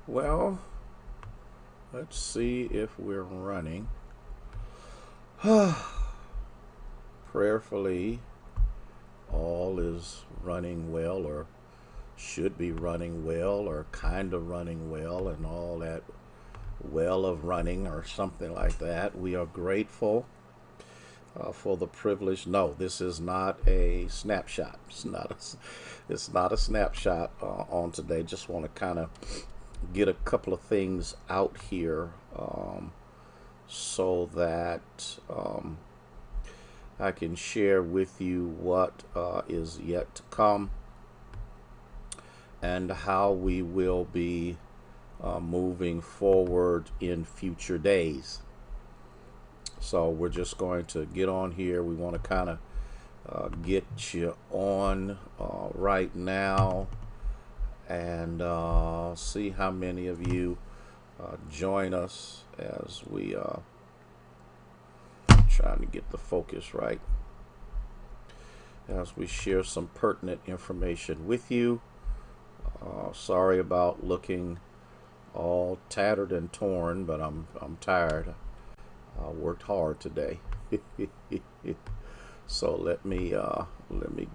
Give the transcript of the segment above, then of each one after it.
Well, let's see if we're running. Prayerfully, all is running well, or should be running well, or kind of running well, and all that well of running, or something like that. We are grateful for the privilege. No, this is not a snapshot. It's not a snapshot on today. Just want to kind of get a couple of things out here so that I can share with you what is yet to come and how we will be moving forward in future days. So we're just going to get on here. We want to kind of get you on right now and see how many of you join us as we trying to get the focus right as we share some pertinent information with you. Sorry about looking all tattered and torn, but I'm tired. I worked hard today. So let me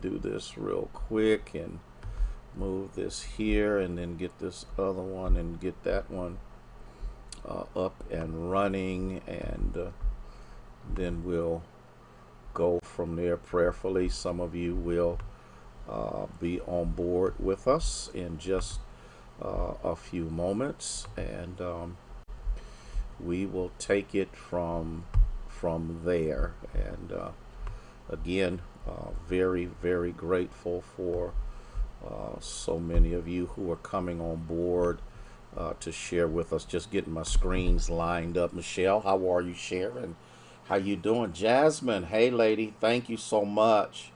do this real quick and move this here, and then get this other one and get that one up and running, and then we'll go from there prayerfully. Some of you will be on board with us in just a few moments, and we will take it from there. And again, very very grateful for so many of you who are coming on board to share with us. Just getting my screens lined up. Michelle, how are you, Sharon? How you doing? Jasmine, hey lady, thank you so much.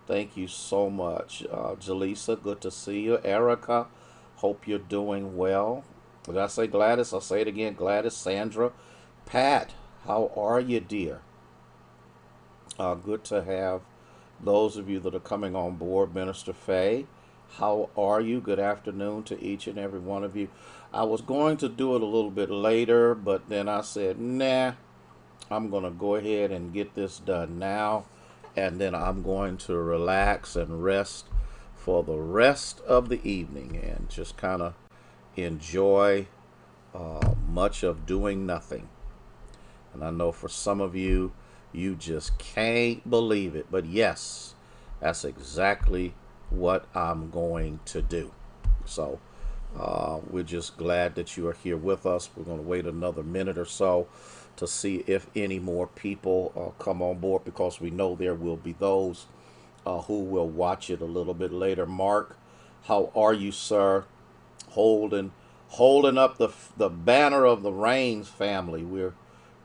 Thank you so much. Jaleesa, good to see you. Erica, hope you're doing well. Did I say Gladys? I'll say it again. Gladys, Sandra, Pat, how are you, dear? Good to have those of you that are coming on board. Minister Faye, how are you? Good afternoon to each and every one of you. I was going to do it a little bit later, but then I said, nah, I'm going to go ahead and get this done now, and then I'm going to relax and rest for the rest of the evening and just kind of enjoy much of doing nothing. And I know for some of you, you just can't believe it. But yes, that's exactly what I'm going to do. So we're just glad that you are here with us. We're going to wait another minute or so to see if any more people come on board, because we know there will be those who will watch it a little bit later. Mark, how are you, sir? Holding holding up the banner of the Rains family. We're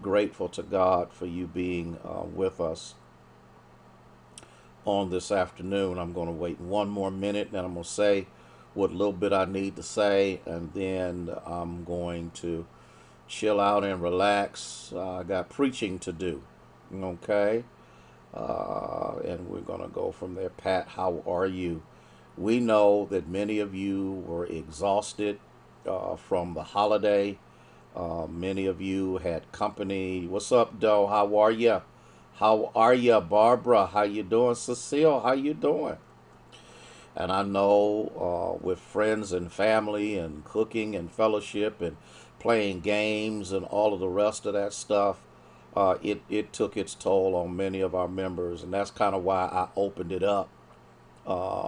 grateful to God for you being with us on this afternoon. I'm going to wait one more minute, and I'm going to say what little bit I need to say, and then I'm going to chill out and relax. I got preaching to do. Okay? And we're going to go from there. Pat, how are you? We know that many of you were exhausted from the holiday. Many of you had company. What's up, Doe? How are you? How are you, Barbara? How you doing, Cecile? How you doing? And I know with friends and family and cooking and fellowship and playing games and all of the rest of that stuff, it took its toll on many of our members, and that's kind of why I opened it up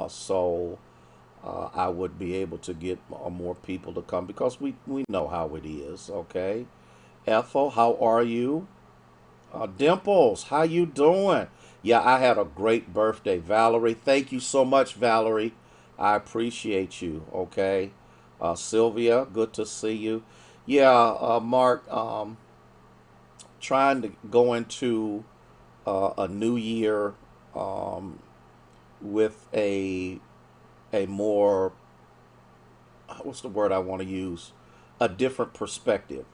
so I would be able to get more people to come, because we know how it is. Okay, Ethel, how are you? Dimples, how you doing? Yeah, I had a great birthday, Valerie. Thank you so much, Valerie. I appreciate you. Okay, Sylvia, good to see you. Yeah, Mark, trying to go into a new year um, with a more, what's the word I want to use, a different perspective,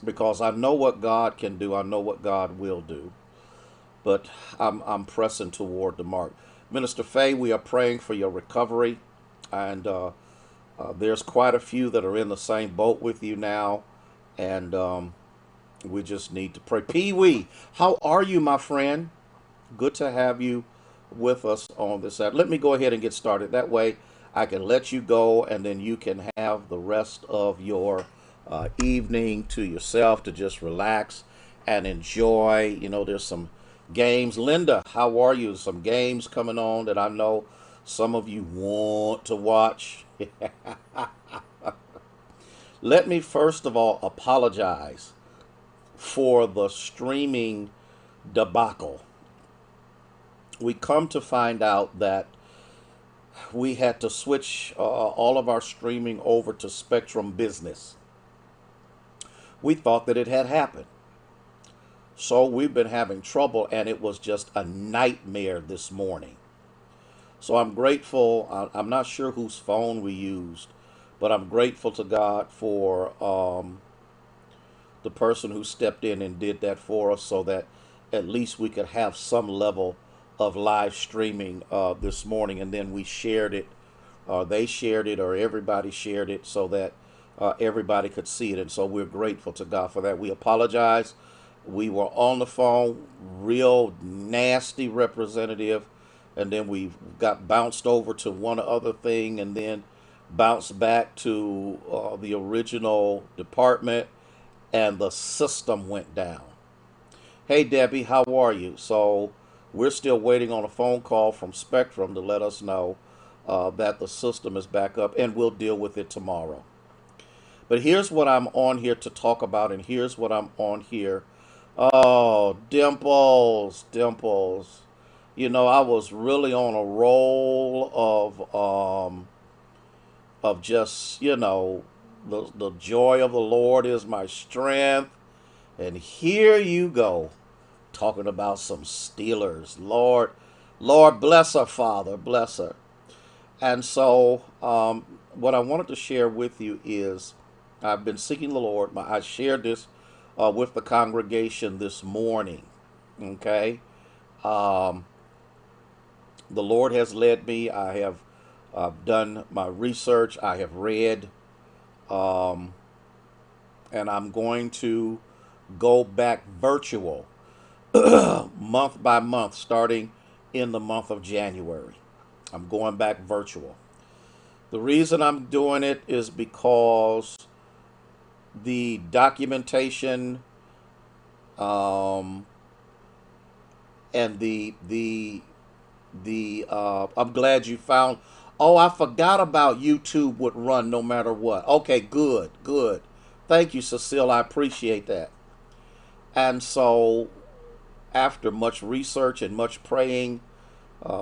because I know what God can do. I know what God will do, but I'm pressing toward the mark. Minister Faye, we are praying for your recovery, and There's quite a few that are in the same boat with you now, and we just need to pray. Pee Wee, how are you, my friend? Good to have you with us on this app. Let me go ahead and get started. That way, I can let you go, and then you can have the rest of your evening to yourself to just relax and enjoy. You know, there's some games. Linda, how are you? Some games coming on that I know some of you want to watch. Let me first of all apologize for the streaming debacle. We come to find out that we had to switch all of our streaming over to Spectrum Business. We thought that it had happened. So we've been having trouble, and it was just a nightmare this morning. So I'm grateful. I'm not sure whose phone we used, but I'm grateful to God for the person who stepped in and did that for us so that at least we could have some level of live streaming this morning. And then we shared it, they shared it, or everybody shared it so that everybody could see it. And so we're grateful to God for that. We apologize. We were on the phone, real nasty representative, and then we got bounced over to one other thing, and then bounced back to the original department, and the system went down. Hey Debbie, how are you? So we're still waiting on a phone call from Spectrum to let us know that the system is back up, and we'll deal with it tomorrow. But here's what I'm on here to talk about, and here's what I'm on here. Oh, Dimples, Dimples. You know, I was really on a roll of just, the joy of the Lord is my strength. And here you go, talking about some Steelers. Lord, bless her, Father, bless her. And so, what I wanted to share with you is I've been seeking the Lord. I shared this with the congregation this morning. Okay. Um, the Lord has led me. I have done my research. I have read, um, and I'm going to go back virtual month by month, starting in the month of January. I'm going back virtual. The reason I'm doing it is because the documentation um, and I'm glad you found. Oh, I forgot about YouTube would run no matter what. Okay, good, good. Thank you, Cecile. I appreciate that. And so, after much research and much praying,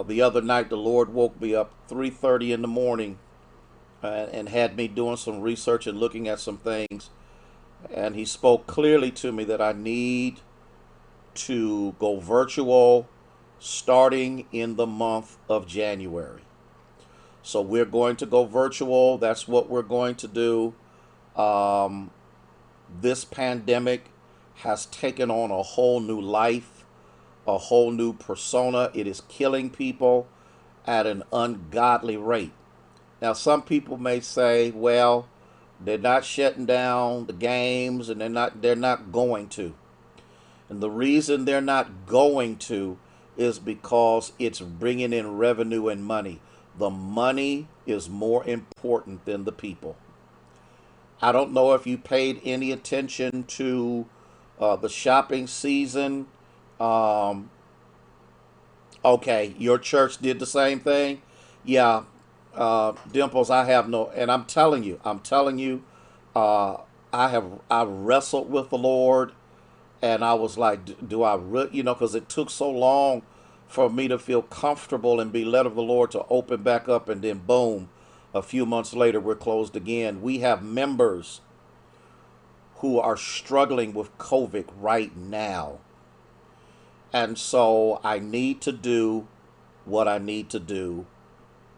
the other night the Lord woke me up 3:30 in the morning and had me doing some research and looking at some things. And He spoke clearly to me that I need to go virtual starting in the month of January. So we're going to go virtual. That's what we're going to do. Um, this pandemic has taken on a whole new life, a whole new persona. It is killing people at an ungodly rate. Now, some people may say, well, they're not shutting down the games and they're not going to. And the reason they're not going to is because it's bringing in revenue and money. The money is more important than the people. I don't know if you paid any attention to the shopping season. Um, okay, your church did the same thing. Yeah, Dimples, I have no, and I'm telling you, uh, I wrestled with the Lord, and I was like, do I really, because it took so long for me to feel comfortable and be led of the Lord to open back up, and then boom, a few months later we're closed again. We have members who are struggling with COVID right now, and so I need to do what I need to do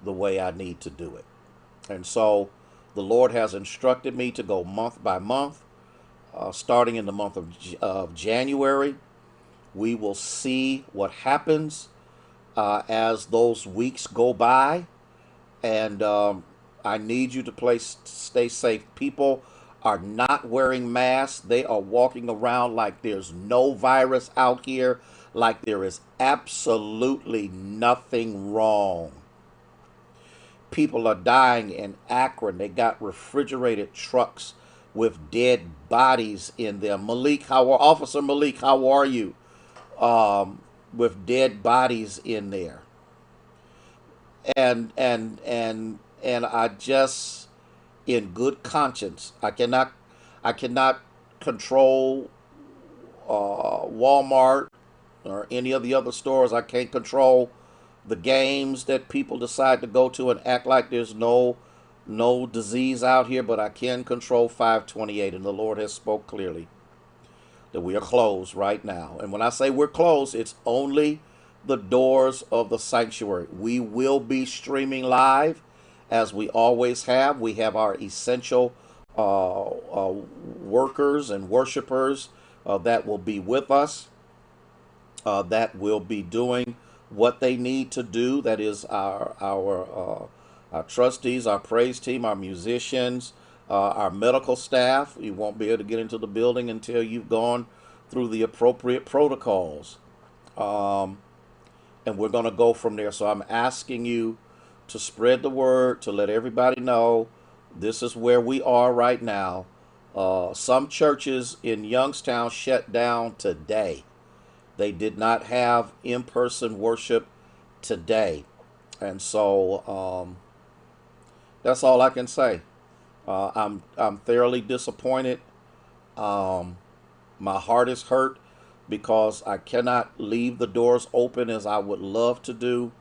the way I need to do it. And so the Lord has instructed me to go month by month, starting in the month of January. We will see what happens as those weeks go by. And I need you to stay safe. People are not wearing masks. They are walking around like there's no virus out here, like there is absolutely nothing wrong. People are dying in Akron. They got refrigerated trucks with dead bodies in them. Officer Malik, how are you? With dead bodies in there. And I just, in good conscience, I cannot control Walmart or any of the other stores. I can't control the games that people decide to go to and act like there's no disease out here, but I can control 528, and the Lord has spoke clearly that we are closed right now. And when I say we're closed, it's only the doors of the sanctuary. We will be streaming live as we always have. We have our essential workers and worshipers that will be with us, that will be doing what they need to do. That is our trustees, our praise team, our musicians, our medical staff. You won't be able to get into the building until you've gone through the appropriate protocols. And we're going to go from there. So I'm asking you to spread the word, to let everybody know this is where we are right now. Some churches in Youngstown shut down today. They did not have in-person worship today. And so that's all I can say. I'm thoroughly disappointed. My heart is hurt because I cannot leave the doors open as I would love to do,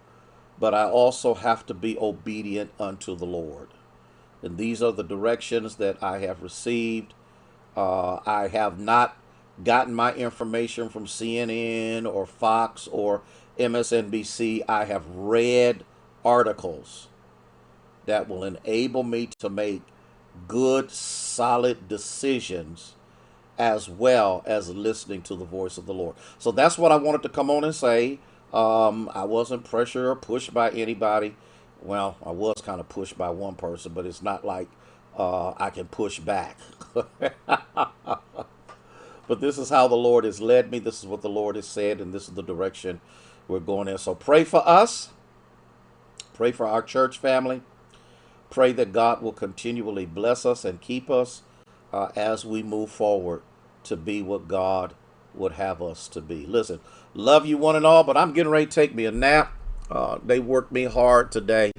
but I also have to be obedient unto the Lord. And these are the directions that I have received. I have not gotten my information from CNN or Fox or MSNBC. I have read articles that will enable me to make good, solid decisions, as well as listening to the voice of the Lord. So that's what I wanted to come on and say. I wasn't pressured or pushed by anybody. Well, I was kind of pushed by one person, but it's not like I can push back. But this is how the Lord has led me. This is what the Lord has said, and this is the direction we're going in. So pray for us. Pray for our church family. Pray that God will continually bless us and keep us as we move forward to be what God would have us to be. Listen, love you one and all, but I'm getting ready to take me a nap. They worked me hard today,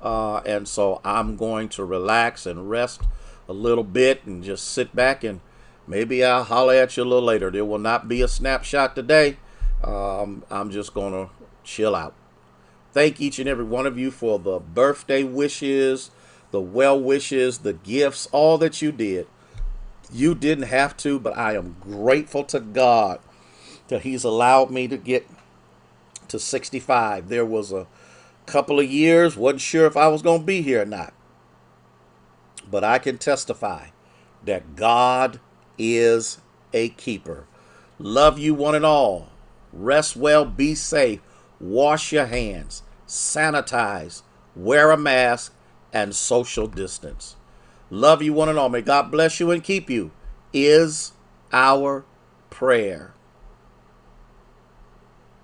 and so I'm going to relax and rest a little bit and just sit back, and maybe I'll holler at you a little later. There will not be a snapshot today. I'm just going to chill out. Thank each and every one of you for the birthday wishes, the well wishes, the gifts, all that you did. You didn't have to, but I am grateful to God that He's allowed me to get to 65. There was a couple of years, wasn't sure if I was going to be here or not. But I can testify that God is a keeper. Love you one and all. Rest well, be safe, wash your hands, sanitize, wear a mask, and social distance. Love you one and all. May God bless you and keep you is our prayer.